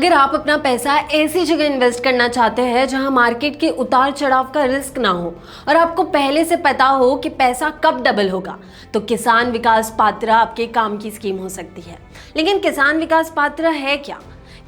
अगर आप अपना पैसा ऐसी जगह इन्वेस्ट करना चाहते हैं जहां मार्केट के उतार चढ़ाव का रिस्क ना हो और आपको पहले से पता हो कि पैसा कब डबल होगा, तो किसान विकास पात्र आपके काम की स्कीम हो सकती है। लेकिन किसान विकास पात्र है क्या?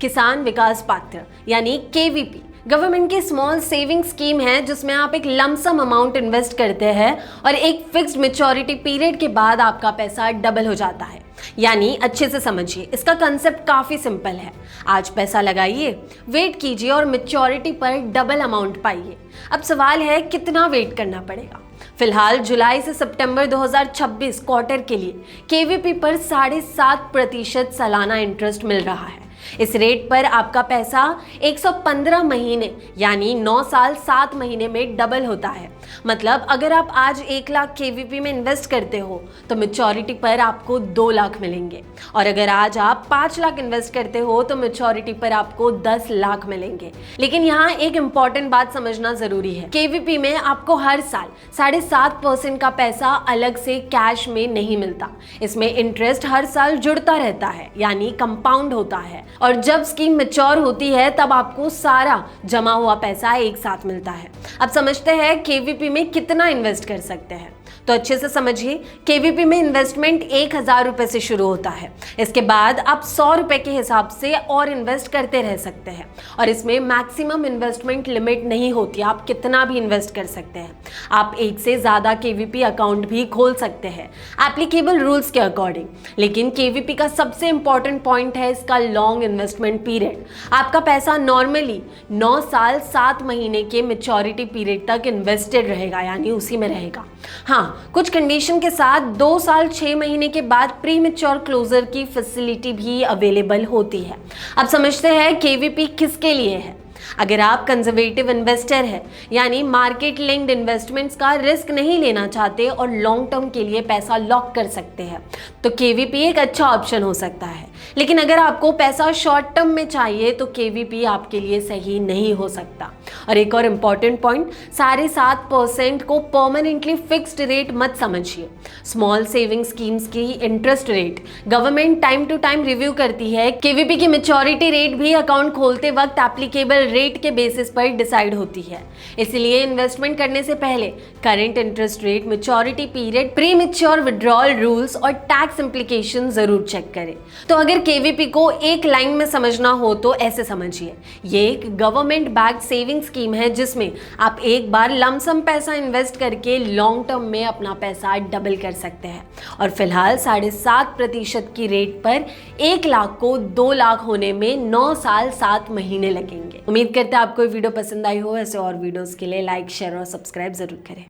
किसान विकास पात्र यानी केवीपी गवर्नमेंट की स्मॉल सेविंग स्कीम है जिसमें आप एक लमसम अमाउंट इन्वेस्ट करते हैं और एक फिक्स्ड मैच्योरिटी पीरियड के बाद आपका पैसा डबल हो जाता है। यानी अच्छे से समझिए, इसका कंसेप्ट काफी सिंपल है। आज पैसा लगाइए, वेट कीजिए और मैच्योरिटी पर डबल अमाउंट पाइए। अब सवाल है कितना वेट करना पड़ेगा। फिलहाल जुलाई से सितंबर 2026 क्वार्टर के लिए केवीपी पर 7.5% सालाना इंटरेस्ट मिल रहा है। इस रेट पर आपका पैसा 115 महीने यानी 9 साल 7 महीने में डबल होता है। मतलब अगर आप आज 1 लाख केवीपी में इन्वेस्ट करते हो तो मैच्योरिटी पर आपको 2 लाख मिलेंगे, और अगर आज आप 5 लाख इन्वेस्ट करते हो तो मैच्योरिटी पर आपको 10 लाख मिलेंगे। लेकिन यहाँ एक इंपॉर्टेंट बात समझना जरूरी है, केवीपी में आपको हर साल 7.5% का पैसा अलग से कैश में नहीं मिलता। इसमें इंटरेस्ट हर साल जुड़ता रहता है यानी कंपाउंड होता है, और जब स्कीम मैच्योर होती है तब आपको सारा जमा हुआ पैसा एक साथ मिलता है। अब समझते हैं केवीपी में कितना इन्वेस्ट कर सकते हैं। तो अच्छे से समझिए, केवीपी में इन्वेस्टमेंट 1000 रुपए से शुरू होता है। इसके बाद आप 100 रुपए के हिसाब से और इन्वेस्ट करते रह सकते हैं, और इसमें मैक्सिमम इन्वेस्टमेंट लिमिट नहीं होती, आप कितना भी इन्वेस्ट कर सकते हैं। आप एक से ज्यादा केवीपी अकाउंट भी खोल सकते हैं एप्लीकेबल रूल्स के अकॉर्डिंग। लेकिन केवीपी का सबसे इंपॉर्टेंट पॉइंट है इसका लॉन्ग इन्वेस्टमेंट पीरियड। आपका पैसा नॉर्मली 9 साल 7 महीने के मैच्योरिटी पीरियड तक इन्वेस्टेड रहेगा, यानी उसी में रहेगा। हाँ, कुछ कंडीशन के साथ 2 साल 6 महीने के बाद प्री मैच्योर क्लोजर की फैसिलिटी भी अवेलेबल होती है। अब समझते हैं केवीपी किसके लिए है। अगर आप कंजर्वेटिव इन्वेस्टर हैं, यानी मार्केट लिंक्ड इन्वेस्टमेंट्स का रिस्क नहीं लेना चाहते और लॉन्ग टर्म के लिए पैसा लॉक कर सकते हैं, तो केवीपी एक अच्छा ऑप्शन हो सकता है। लेकिन अगर आपको पैसा शॉर्ट टर्म में चाहिए तो केवीपी आपके लिए सही नहीं हो सकता। और एक और इम्पॉर्टेंट पॉइंट, 7.5% को परमानेंटली फिक्स्ड रेट मत समझिए। स्मॉल सेविंग स्कीम्स की interest rate government time to time review करती है। केवीपी की मैच्योरिटी रेट भी अकाउंट खोलते वक्त एप्लीकेबल रेट के बेसिस पर डिसाइड होती है। इसलिए इन्वेस्टमेंट करने से पहले current interest rate, maturity period, pre mature withdrawal rules और टैक्स इंप्लीकेशन जरूर चेक करें। तो अगर केवीपी को एक लाइन में समझना हो तो ऐसे समझिए, ये एक गवर्नमेंट बैक्ड सेविंग स्कीम है जिसमें आप एक बार लमसम पैसा इन्वेस्ट करके लॉन्ग टर्म में अपना पैसा डबल कर सकते हैं। और फिलहाल 7.5% की रेट पर 1 लाख को 2 लाख होने में 9 साल 7 महीने लगेंगे। उम्मीद करते हैं आपको ये वीडियो पसंद आई हो। ऐसे और वीडियोस के लिए लाइक, शेयर और सब्सक्राइब जरूर करें।